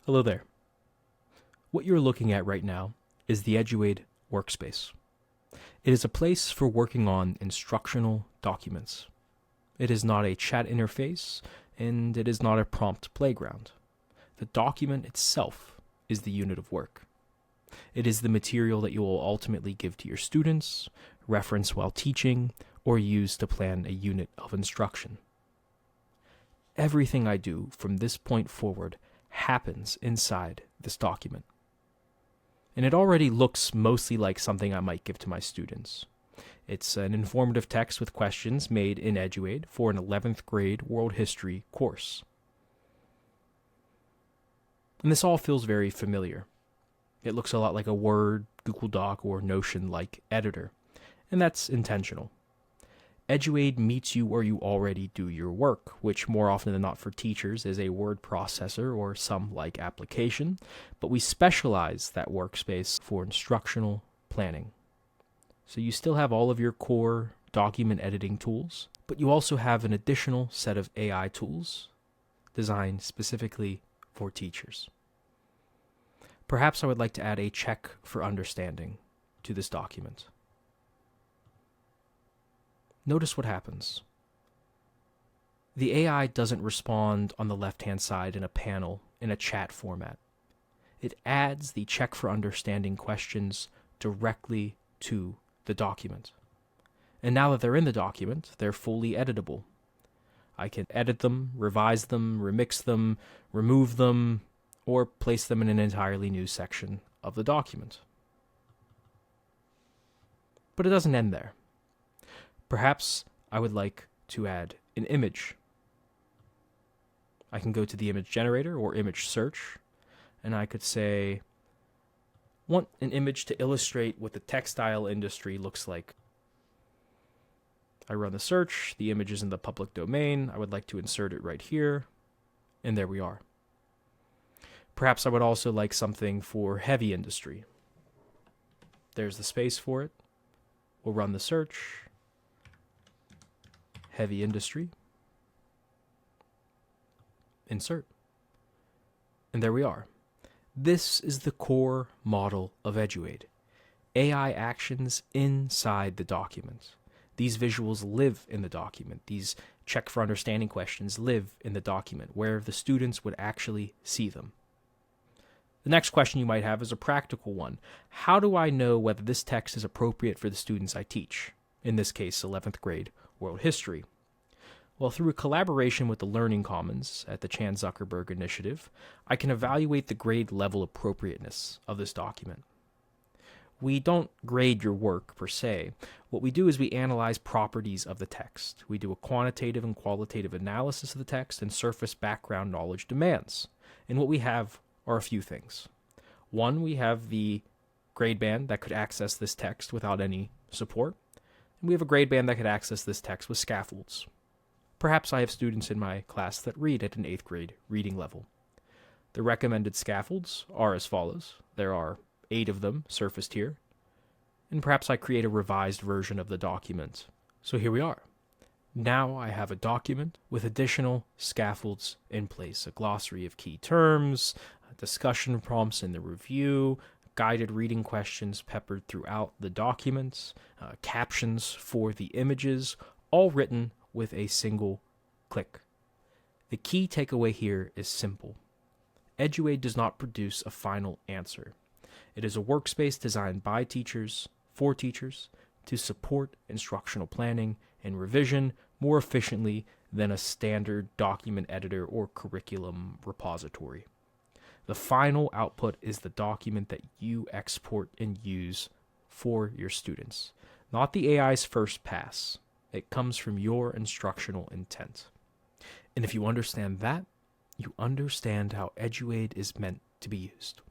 Hello there. What you're looking at right now is the Eduaide Workspace. It is a place for working on instructional documents. It is not a chat interface, and it is not a prompt playground. The document itself is the unit of work. It is the material that you will ultimately give to your students, reference while teaching, or use to plan a unit of instruction. Everything I do from this point forward happens inside this document. And it already looks mostly like something I might give to my students. It's an informative text with questions made in Eduaide for an 11th grade world history course. And this all feels very familiar. It looks a lot like a Word, Google Doc, or Notion-like editor, and that's intentional. Eduaide meets you where you already do your work, which more often than not for teachers is a word processor or some like application, but we specialize that workspace for instructional planning. So you still have all of your core document editing tools, but you also have an additional set of AI tools designed specifically for teachers. Perhaps I would like to add a check for understanding to this document. Notice what happens. The AI doesn't respond on the left-hand side in a panel in a chat format. It adds the check for understanding questions directly to the document. And now that they're in the document, they're fully editable. I can edit them, revise them, remix them, remove them, or place them in an entirely new section of the document. But it doesn't end there. Perhaps I would like to add an image. I can go to the image generator or image search, and I could say, want an image to illustrate what the textile industry looks like. I run the search, the image is in the public domain, I would like to insert it right here, and there we are. Perhaps I would also like something for heavy industry. There's the space for it. We'll run the search. Heavy industry. Insert. And there we are. This is the core model of Eduaide. AI actions inside the document. These visuals live in the document. These check for understanding questions live in the document where the students would actually see them. The next question you might have is a practical one. How do I know whether this text is appropriate for the students I teach? In this case, 11th grade world history. Well, through a collaboration with the Learning Commons at the Chan Zuckerberg Initiative, I can evaluate the grade level appropriateness of this document. We don't grade your work per se. What we do is we analyze properties of the text. We do a quantitative and qualitative analysis of the text and surface background knowledge demands. And what we have are a few things. One, we have the grade band that could access this text without any support. And we have a grade band that could access this text with scaffolds. Perhaps I have students in my class that read at an 8th grade reading level. The recommended scaffolds are as follows. There are 8 of them surfaced here. And perhaps I create a revised version of the document. So here we are. Now I have a document with additional scaffolds in place. A glossary of key terms, discussion prompts in the review, guided reading questions peppered throughout the documents, captions for the images, all written with a single click. The key takeaway here is simple. Eduaide does not produce a final answer. It is a workspace designed by teachers, for teachers, to support instructional planning and revision more efficiently than a standard document editor or curriculum repository. The final output is the document that you export and use for your students, not the AI's first pass. It comes from your instructional intent. And if you understand that, you understand how Eduaide is meant to be used.